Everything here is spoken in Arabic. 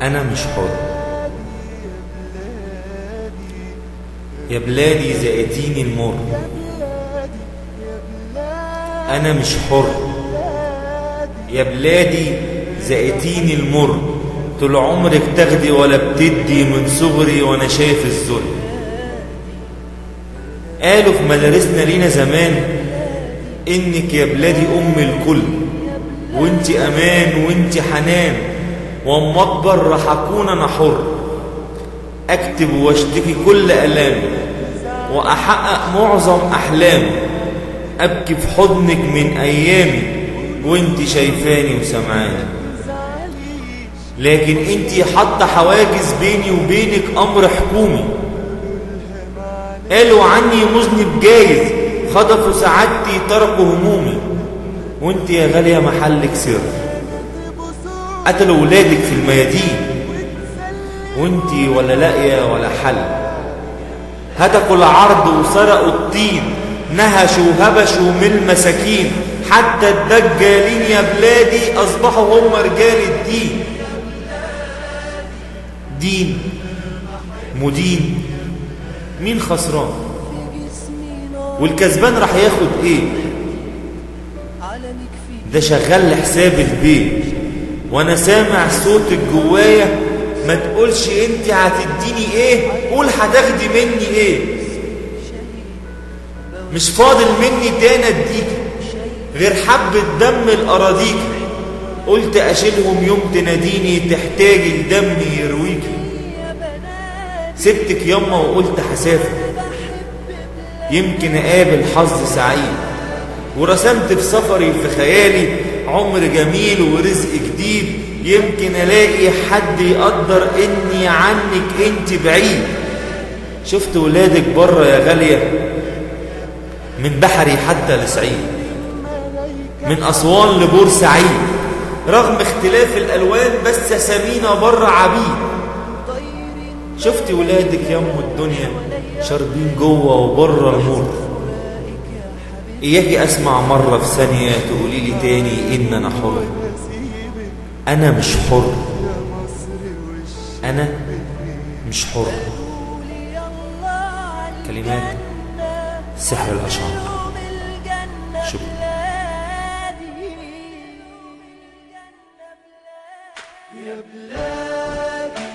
أنا مش حر. يا بلادي زقتيني المر، أنا مش حر. يا بلادي زقتيني المر، طول عمرك تاخدي ولا بتدي، من صغري وأنا شايف الذل. قالوا في مدارسنا لينا زمان إنك يا بلادي أم الكل، وإنت أمان وإنت حنان، وأما أكبر راح أكون أنا حر، أكتب واشتكي كل ألامي وأحقق معظم أحلامي، أبكي في حضنك من أيامي وإنت شايفاني وسمعاني. لكن إنت حاطة حواجز بيني وبينك أمر حكومي. قالوا عني مذنب جايز، خطفوا سعادتي تركوا همومي، وإنت يا غالية محلك سر. قتلوا ولادك في الميادين وإنت ولا لاقية ولا حل. هتكوا العرض وسرقوا الطين، نهشوا وهبشوا من المساكين، حتى الدجالين يا بلادي أصبحوا هم رجال الدين. دين مدين، مين خسران؟ والكسبان راح ياخد ايه؟ ده شغال لحساب البيت، وانا سامع صوتك جوايا، ما تقولش انت هتديني ايه، قول هتاخدي مني ايه. مش فاضل مني تاني اديك غير حبة دم الأراضيك، قلت أشيلهم يوم تناديني تحتاجي الدم يرويكي. سبتك يما وقلت هسافر، يمكن أقابل حظ سعيد، ورسمت في سفري في خيالي عمر جميل ورزق جديد، يمكن ألاقي حد يقدر إني عنك أنت بعيد. شفت ولادك بره يا غالية، من بحري حتى لسعيد، من أسوان لبورسعيد، رغم اختلاف الألوان بس سمينا بره عبيد. شفت ولادك يم الدنيا شاربين جوه وبره المر، إياكي أسمع مرة في ثانية تقولي لي تاني إن أنا حر. أنا مش حر، أنا مش حر. كلمات سحر الأشعار. شكرا. يا بلادي